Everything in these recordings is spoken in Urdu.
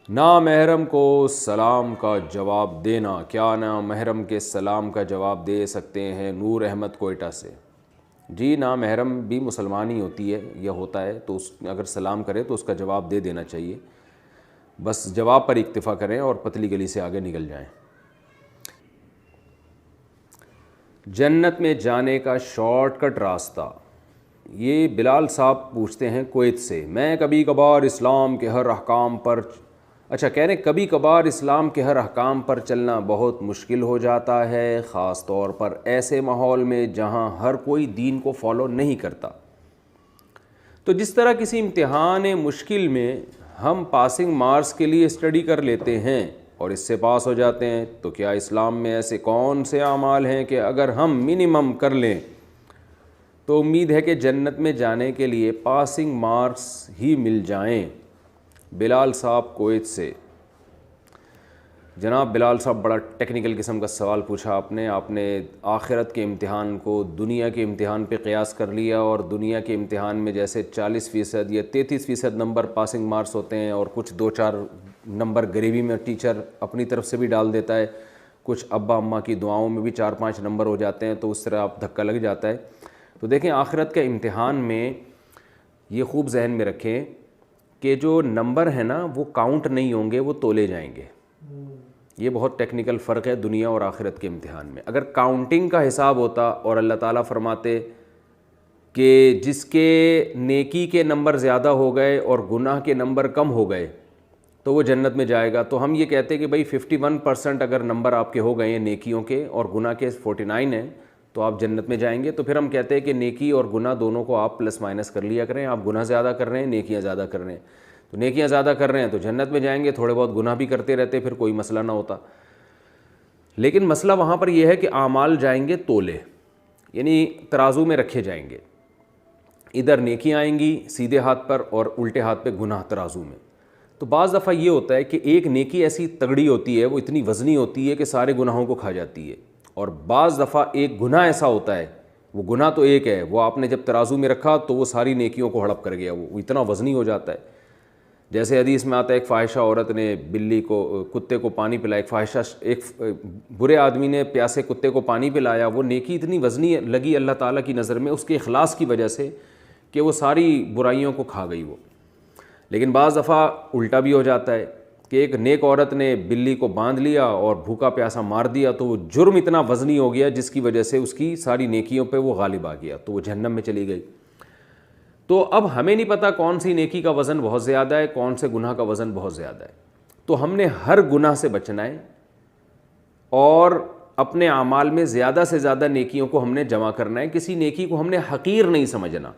نامحرم کو سلام کا جواب دینا، کیا نامحرم کے سلام کا جواب دے سکتے ہیں؟ نور احمد کوئٹہ سے۔ جی نامحرم بھی مسلمان ہی ہوتی ہے یا ہوتا ہے، تو اگر سلام کرے تو اس کا جواب دے دینا چاہیے، بس جواب پر اکتفا کریں اور پتلی گلی سے آگے نکل جائیں۔ جنت میں جانے کا شارٹ کٹ راستہ، یہ بلال صاحب پوچھتے ہیں کویت سے۔ میں کبھی کبھار اسلام کے ہر احکام پر کہہ رہے ہیں کبھی کبھار اسلام کے ہر احکام پر چلنا بہت مشکل ہو جاتا ہے، خاص طور پر ایسے ماحول میں جہاں ہر کوئی دین کو فالو نہیں کرتا۔ تو جس طرح کسی امتحان مشکل میں ہم پاسنگ مارکس کے لیے اسٹڈی کر لیتے ہیں اور اس سے پاس ہو جاتے ہیں، تو کیا اسلام میں ایسے کون سے اعمال ہیں کہ اگر ہم منیمم کر لیں تو امید ہے کہ جنت میں جانے کے لیے پاسنگ مارکس ہی مل جائیں؟ بلال صاحب کویت سے۔ جناب بلال صاحب بڑا ٹیکنیکل قسم کا سوال پوچھا آپ نے آخرت کے امتحان کو دنیا کے امتحان پہ قیاس کر لیا، اور دنیا کے امتحان میں جیسے 40% یا 33% نمبر پاسنگ مارکس ہوتے ہیں، اور کچھ 2-4 نمبر غریبی میں ٹیچر اپنی طرف سے بھی ڈال دیتا ہے، کچھ ابا اماں کی دعاؤں میں بھی 4-5 نمبر ہو جاتے ہیں، تو اس طرح آپ دھکا لگ جاتا ہے۔ تو دیکھیں آخرت کے امتحان میں یہ خوب ذہن میں رکھیں کہ جو نمبر ہے نا وہ کاؤنٹ نہیں ہوں گے، وہ تولے جائیں گے۔ یہ بہت ٹیکنیکل فرق ہے دنیا اور آخرت کے امتحان میں۔ اگر کاؤنٹنگ کا حساب ہوتا اور اللہ تعالیٰ فرماتے کہ جس کے نیکی کے نمبر زیادہ ہو گئے اور گناہ کے نمبر کم ہو گئے تو وہ جنت میں جائے گا، تو ہم یہ کہتے کہ بھائی 51% اگر نمبر آپ کے ہو گئے ہیں نیکیوں کے اور گناہ کے 49 ہیں تو آپ جنت میں جائیں گے۔ تو پھر ہم کہتے ہیں کہ نیکی اور گناہ دونوں کو آپ پلس مائنس کر لیا کریں، آپ گناہ زیادہ کر رہے ہیں، نیکیاں زیادہ کر رہے ہیں، تو نیکیاں زیادہ کر رہے ہیں تو جنت میں جائیں گے، تھوڑے بہت گناہ بھی کرتے رہتے پھر کوئی مسئلہ نہ ہوتا۔ لیکن مسئلہ وہاں پر یہ ہے کہ اعمال جائیں گے تولے، یعنی ترازو میں رکھے جائیں گے، ادھر نیکیاں آئیں گی سیدھے ہاتھ پر اور الٹے ہاتھ پہ گناہ ترازو میں۔ تو بعض دفعہ یہ ہوتا ہے کہ ایک نیکی ایسی تگڑی ہوتی ہے، وہ اتنی وزنی ہوتی ہے کہ سارے گناہوں کو کھا جاتی ہے، اور بعض دفعہ ایک گناہ ایسا ہوتا ہے، وہ گناہ تو ایک ہے، وہ آپ نے جب ترازو میں رکھا تو وہ ساری نیکیوں کو ہڑپ کر گیا، وہ اتنا وزنی ہو جاتا ہے۔ جیسے حدیث میں آتا ہے ایک فاحشہ عورت نے کتے کو پانی پلایا، ایک برے آدمی نے پیاسے کتے کو پانی پلایا، وہ نیکی اتنی وزنی لگی اللہ تعالیٰ کی نظر میں اس کے اخلاص کی وجہ سے کہ وہ ساری برائیوں کو کھا گئی وہ۔ لیکن بعض دفعہ الٹا بھی ہو جاتا ہے کہ ایک نیک عورت نے بلی کو باندھ لیا اور بھوکا پیاسا مار دیا، تو وہ جرم اتنا وزنی ہو گیا جس کی وجہ سے اس کی ساری نیکیوں پہ وہ غالب آ گیا، تو وہ جہنم میں چلی گئی۔ تو اب ہمیں نہیں پتہ کون سی نیکی کا وزن بہت زیادہ ہے، کون سے گناہ کا وزن بہت زیادہ ہے، تو ہم نے ہر گناہ سے بچنا ہے اور اپنے اعمال میں زیادہ سے زیادہ نیکیوں کو ہم نے جمع کرنا ہے، کسی نیکی کو ہم نے حقیر نہیں سمجھنا۔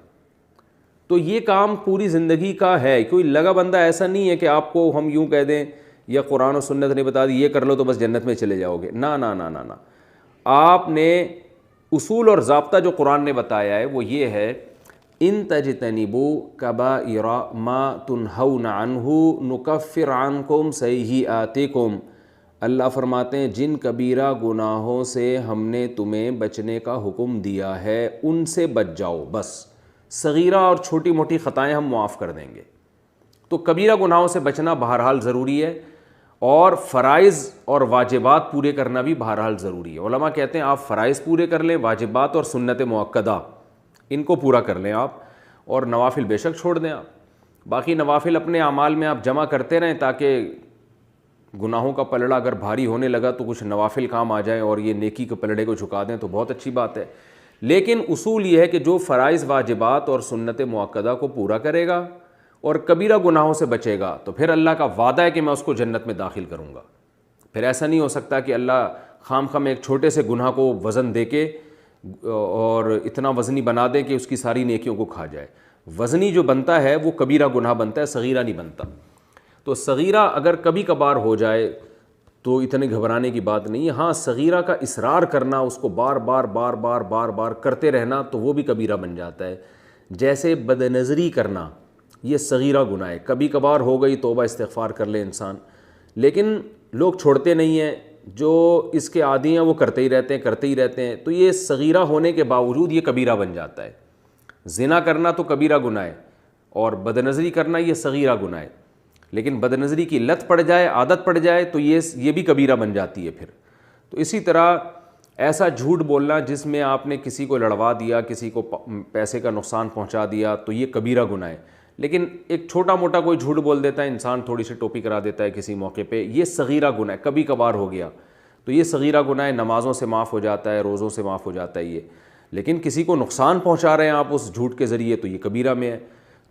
تو یہ کام پوری زندگی کا ہے، کوئی لگا بندہ ایسا نہیں ہے کہ آپ کو ہم یوں کہہ دیں یا قرآن و سنت نے بتا دی یہ کر لو تو بس جنت میں چلے جاؤ گے، نہ نہ نہ نہ نہ۔ آپ نے اصول اور ضابطہ جو قرآن نے بتایا ہے وہ یہ ہے، ان تجتنبوا کبائر ما تنہون عنہ نکفر عنکم سیئاتکم، اللہ فرماتے ہیں جن کبیرہ گناہوں سے ہم نے تمہیں بچنے کا حکم دیا ہے ان سے بچ جاؤ، بس صغیرہ اور چھوٹی موٹی خطائیں ہم معاف کر دیں گے۔ تو کبیرہ گناہوں سے بچنا بہرحال ضروری ہے، اور فرائض اور واجبات پورے کرنا بھی بہرحال ضروری ہے۔ علماء کہتے ہیں آپ فرائض پورے کر لیں، واجبات اور سنت مؤکدہ ان کو پورا کر لیں آپ، اور نوافل بے شک چھوڑ دیں آپ۔ باقی نوافل اپنے اعمال میں آپ جمع کرتے رہیں تاکہ گناہوں کا پلڑا اگر بھاری ہونے لگا تو کچھ نوافل کام آ جائیں اور یہ نیکی کے پلڑے کو جھکا دیں تو بہت اچھی بات ہے۔ لیکن اصول یہ ہے کہ جو فرائض واجبات اور سنت مؤکدہ کو پورا کرے گا اور کبیرہ گناہوں سے بچے گا تو پھر اللہ کا وعدہ ہے کہ میں اس کو جنت میں داخل کروں گا۔ پھر ایسا نہیں ہو سکتا کہ اللہ خام خام ایک چھوٹے سے گناہ کو وزن دے کے اور اتنا وزنی بنا دیں کہ اس کی ساری نیکیوں کو کھا جائے۔ وزنی جو بنتا ہے وہ کبیرہ گناہ بنتا ہے، صغیرہ نہیں بنتا۔ تو صغیرہ اگر کبھی کبھار ہو جائے تو اتنے گھبرانے کی بات نہیں ہے، ہاں صغیرہ کا اصرار کرنا، اس کو بار بار بار بار بار بار کرتے رہنا تو وہ بھی کبیرہ بن جاتا ہے۔ جیسے بد نظری کرنا یہ صغیرہ گناہ ہے، کبھی کبھار ہو گئی توبہ استغفار کر لے انسان، لیکن لوگ چھوڑتے نہیں ہیں، جو اس کے عادی ہیں وہ کرتے ہی رہتے ہیں، تو یہ صغیرہ ہونے کے باوجود یہ کبیرہ بن جاتا ہے۔ زنا کرنا تو کبیرہ گناہ ہے اور بد نظری کرنا یہ صغیرہ گناہ ہے، لیکن بد نظری کی لت پڑ جائے، عادت پڑ جائے تو یہ بھی کبیرہ بن جاتی ہے پھر۔ تو اسی طرح ایسا جھوٹ بولنا جس میں آپ نے کسی کو لڑوا دیا، کسی کو پیسے کا نقصان پہنچا دیا، تو یہ کبیرہ گناہ ہے۔ لیکن ایک چھوٹا موٹا کوئی جھوٹ بول دیتا ہے انسان، تھوڑی سی ٹوپی کرا دیتا ہے کسی موقع پہ، یہ صغیرہ گناہ ہے، کبھی کبھار ہو گیا تو یہ صغیرہ گناہ ہے، نمازوں سے معاف ہو جاتا ہے، روزوں سے معاف ہو جاتا ہے یہ۔ لیکن کسی کو نقصان پہنچا رہے ہیں آپ اس جھوٹ کے ذریعے تو یہ کبیرہ میں ہے۔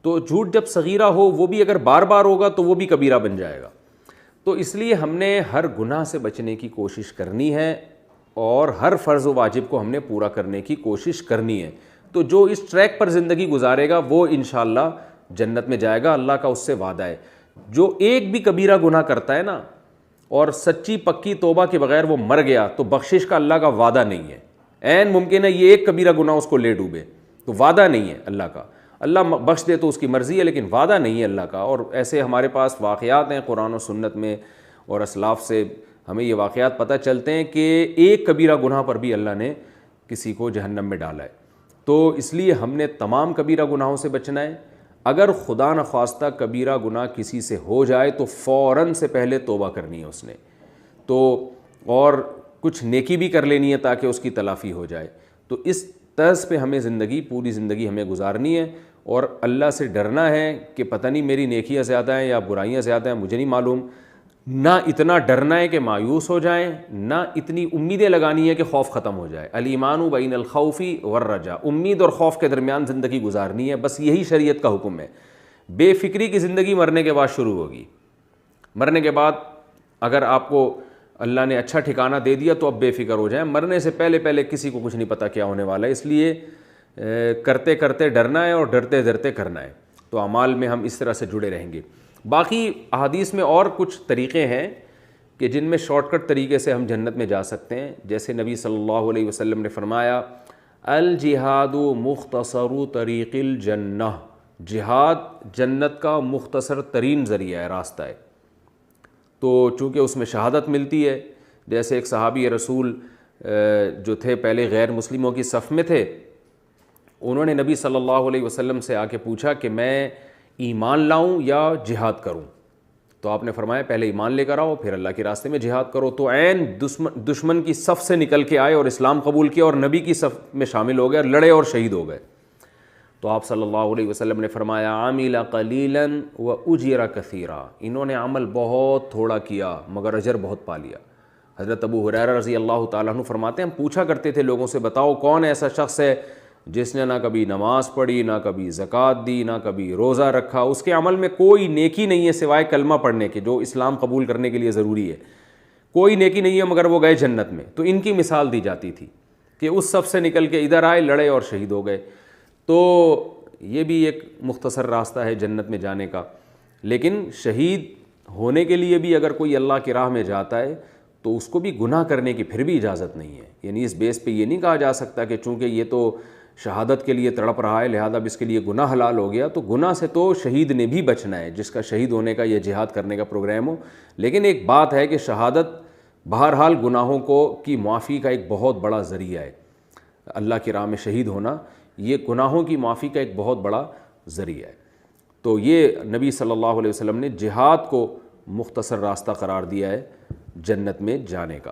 تو جھوٹ جب صغیرہ ہو، وہ بھی اگر بار بار ہوگا تو وہ بھی کبیرہ بن جائے گا۔ تو اس لیے ہم نے ہر گناہ سے بچنے کی کوشش کرنی ہے اور ہر فرض و واجب کو ہم نے پورا کرنے کی کوشش کرنی ہے۔ تو جو اس ٹریک پر زندگی گزارے گا وہ انشاءاللہ جنت میں جائے گا، اللہ کا اس سے وعدہ ہے۔ جو ایک بھی کبیرہ گناہ کرتا ہے نا اور سچی پکی توبہ کے بغیر وہ مر گیا تو بخشش کا اللہ کا وعدہ نہیں ہے۔ عین ممکن ہے یہ ایک کبیرہ گناہ اس کو لے ڈوبے، تو وعدہ نہیں ہے اللہ کا۔ اللہ بخش دے تو اس کی مرضی ہے، لیکن وعدہ نہیں ہے اللہ کا۔ اور ایسے ہمارے پاس واقعات ہیں قرآن و سنت میں اور اسلاف سے ہمیں یہ واقعات پتہ چلتے ہیں کہ ایک کبیرہ گناہ پر بھی اللہ نے کسی کو جہنم میں ڈالا ہے۔ تو اس لیے ہم نے تمام کبیرہ گناہوں سے بچنا ہے۔ اگر خدا نخواستہ کبیرہ گناہ کسی سے ہو جائے تو فوراً سے پہلے توبہ کرنی ہے اس نے، تو اور کچھ نیکی بھی کر لینی ہے تاکہ اس کی تلافی ہو جائے۔ تو اس طرز پہ ہمیں پوری زندگی ہمیں گزارنی ہے اور اللہ سے ڈرنا ہے کہ پتہ نہیں میری نیکیاں زیادہ ہیں یا برائیاں زیادہ ہیں، مجھے نہیں معلوم۔ نہ اتنا ڈرنا ہے کہ مایوس ہو جائیں، نہ اتنی امیدیں لگانی ہے کہ خوف ختم ہو جائے۔ الایمان بین الخوف والرجاء، امید اور خوف کے درمیان زندگی گزارنی ہے، بس یہی شریعت کا حکم ہے۔ بے فکری کی زندگی مرنے کے بعد شروع ہوگی۔ مرنے کے بعد اگر آپ کو اللہ نے اچھا ٹھکانہ دے دیا تو اب بے فکر ہو جائیں، مرنے سے پہلے کسی کو کچھ نہیں پتہ کیا ہونے والا ہے، اس لیے کرتے کرتے ڈرنا ہے اور ڈرتے ڈرتے کرنا ہے۔ تو اعمال میں ہم اس طرح سے جڑے رہیں گے۔ باقی احادیث میں اور کچھ طریقے ہیں کہ جن میں شارٹ کٹ طریقے سے ہم جنت میں جا سکتے ہیں، جیسے نبی صلی اللہ علیہ وسلم نے فرمایا الجہاد مختصر طریق الجنہ، جہاد جنت کا مختصر ترین ذریعہ ہے، راستہ ہے۔ تو چونکہ اس میں شہادت ملتی ہے، جیسے ایک صحابی رسول جو تھے پہلے غیر مسلموں کی صف میں تھے، انہوں نے نبی صلی اللہ علیہ وسلم سے آ کے پوچھا کہ میں ایمان لاؤں یا جہاد کروں؟ تو آپ نے فرمایا پہلے ایمان لے کر آؤ پھر اللہ کے راستے میں جہاد کرو۔ تو عین دشمن کی صف سے نکل کے آئے اور اسلام قبول کیا اور نبی کی صف میں شامل ہو گئے، لڑے اور شہید ہو گئے۔ تو آپ صلی اللہ علیہ وسلم نے فرمایا عامل قلیلا واجر کثیرا، انہوں نے عمل بہت تھوڑا کیا مگر اجر بہت پا لیا۔ حضرت ابو ہریرہ رضی اللہ تعالیٰ عنہ فرماتے ہیں ہم پوچھا کرتے تھے لوگوں سے، بتاؤ کون ایسا شخص ہے جس نے نہ کبھی نماز پڑھی، نہ کبھی زکوٰۃ دی، نہ کبھی روزہ رکھا، اس کے عمل میں کوئی نیکی نہیں ہے سوائے کلمہ پڑھنے کے جو اسلام قبول کرنے کے لیے ضروری ہے، کوئی نیکی نہیں ہے مگر وہ گئے جنت میں۔ تو ان کی مثال دی جاتی تھی کہ اس صف سے نکل کے ادھر آئے، لڑے اور شہید ہو گئے۔ تو یہ بھی ایک مختصر راستہ ہے جنت میں جانے کا۔ لیکن شہید ہونے کے لیے بھی اگر کوئی اللہ کی راہ میں جاتا ہے تو اس کو بھی گناہ کرنے کی پھر بھی اجازت نہیں ہے، یعنی اس بیس پہ یہ نہیں کہا جا سکتا کہ چونکہ یہ تو شہادت کے لیے تڑپ رہا ہے لہذا اب اس کے لیے گناہ حلال ہو گیا۔ تو گناہ سے تو شہید نے بھی بچنا ہے جس کا شہید ہونے کا یا جہاد کرنے کا پروگرام ہو۔ لیکن ایک بات ہے کہ شہادت بہرحال گناہوں کی معافی کا ایک بہت بڑا ذریعہ ہے، اللہ کی راہ میں شہید ہونا یہ گناہوں کی معافی کا ایک بہت بڑا ذریعہ ہے۔ تو یہ نبی صلی اللہ علیہ وسلم نے جہاد کو مختصر راستہ قرار دیا ہے جنت میں جانے کا۔